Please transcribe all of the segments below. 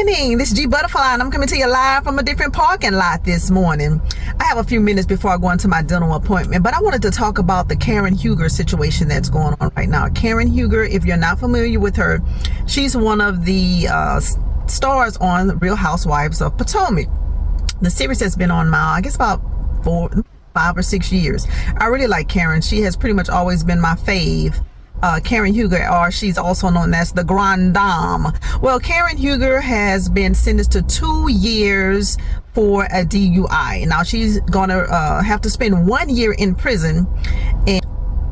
morning. This is G Butterfly, and I'm coming to you live from a different parking lot this morning. I have a few minutes before I go into my dental appointment, but I wanted to talk about the Karen Huger situation that's going on right now. Karen Huger, if you're not familiar with her, she's one of the stars on Real Housewives of Potomac. The series has been on now, I guess, about 5 or 6 years. I really like Karen. She has pretty much always been my fave. Karen Huger, or she's also known as the Grande Dame. Well, Karen Huger has been sentenced to 2 years for a DUI. Now she's gonna have to spend 1 year in prison,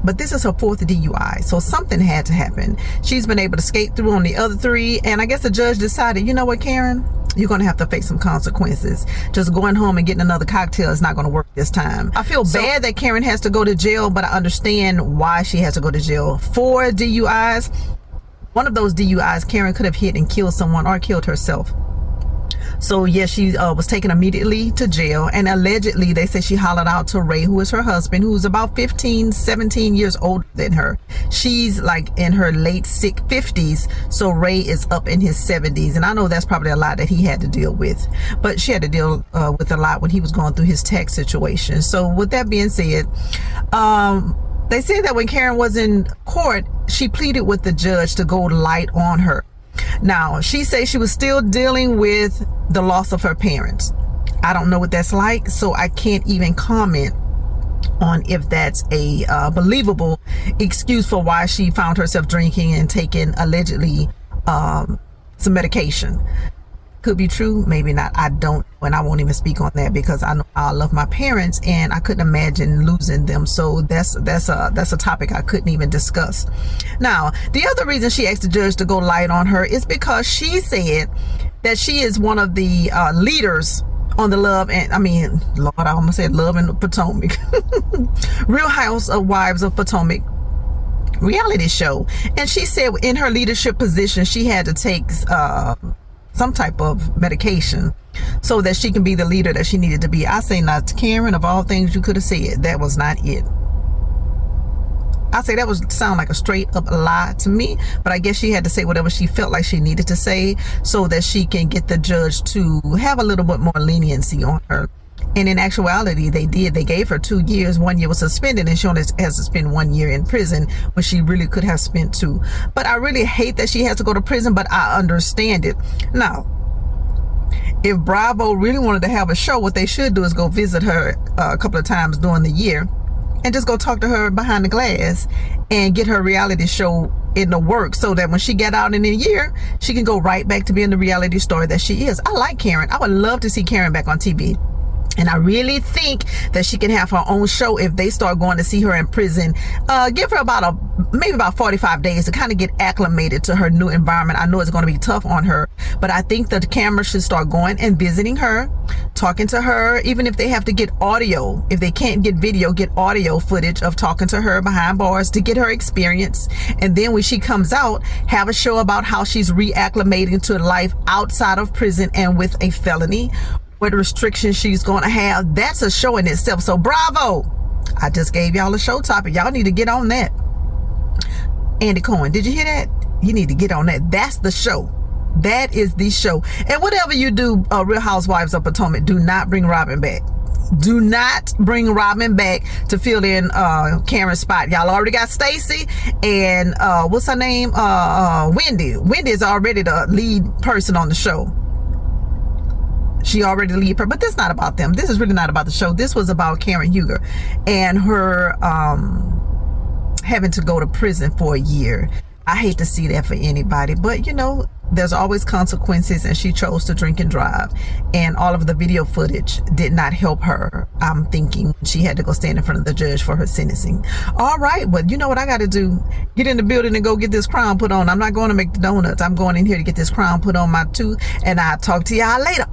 but this is her 4th DUI, so something had to happen. She's been able to skate through on the other 3, and I guess the judge decided, you know what, Karen, you're going to have to face some consequences. Just going home and getting another cocktail is not going to work this time. I feel bad that Karen has to go to jail, but I understand why she has to go to jail. 4 DUIs. One of those DUIs, Karen could have hit and killed someone or killed herself. So yes, she was taken immediately to jail, and allegedly they say she hollered out to Ray, who is her husband, who's about 15, 17 years older than her. She's like in her late 50s, so Ray is up in his 70s, and I know that's probably a lot that he had to deal with, but she had to deal with a lot when he was going through his tax situation. So with that being said, they said that when Karen was in court, she pleaded with the judge to go light on her. Now, she says she was still dealing with the loss of her parents. I don't know what that's like, so I can't even comment on if that's a believable excuse for why she found herself drinking and taking allegedly some medication. Could be true, maybe not. I don't, and I won't even speak on that because I know I love my parents and I couldn't imagine losing them. So that's a topic I couldn't even discuss. Now, the other reason she asked the judge to go light on her is because she said that she is one of the leaders on the Love and Potomac Real Housewives of Potomac reality show, and she said in her leadership position she had to take some type of medication so that she can be the leader that she needed to be. I say, not Karen, of all things you could have said, that was not it. I say that would sound like a straight up lie to me, but I guess she had to say whatever she felt like she needed to say so that she can get the judge to have a little bit more leniency on her. And in actuality, they did. They gave her 2 years. 1 year was suspended, and she only has to spend 1 year in prison when she really could have spent 2. But I really hate that she has to go to prison, but I understand it. Now, if Bravo really wanted to have a show, what they should do is go visit her a couple of times during the year and just go talk to her behind the glass and get her reality show in the works so that when she get out in a year, she can go right back to being the reality star that she is. I like Karen. I would love to see Karen back on TV. And I really think that she can have her own show if they start going to see her in prison. Give her maybe about 45 days to kind of get acclimated to her new environment. I know it's going to be tough on her, but I think that the camera should start going and visiting her, talking to her, even if they have to get audio. If they can't get video, get audio footage of talking to her behind bars to get her experience. And then when she comes out, have a show about how she's reacclimating to life outside of prison and with a felony, what restrictions she's going to have. That's a show in itself. So Bravo, I just gave y'all a show topic. Y'all need to get on that. Andy Cohen, did you hear that? You need to get on that. That's the show. That is the show. And whatever you do, Real Housewives of Potomac, do not bring Robin back. Do not bring Robin back to fill in Karen's spot. Y'all already got Stacey and what's her name? Wendy. Wendy is already the lead person on the show. She already leave her, but that's not about them. This is really not about the show. This was about Karen Huger and her having to go to prison for a year. I hate to see that for anybody, but you know, there's always consequences, and she chose to drink and drive, and all of the video footage did not help her. I'm thinking she had to go stand in front of the judge for her sentencing. All right, but you know what I got to do? Get in the building and go get this crown put on. I'm not going to make the donuts. I'm going in here to get this crown put on my tooth, and I'll talk to y'all later.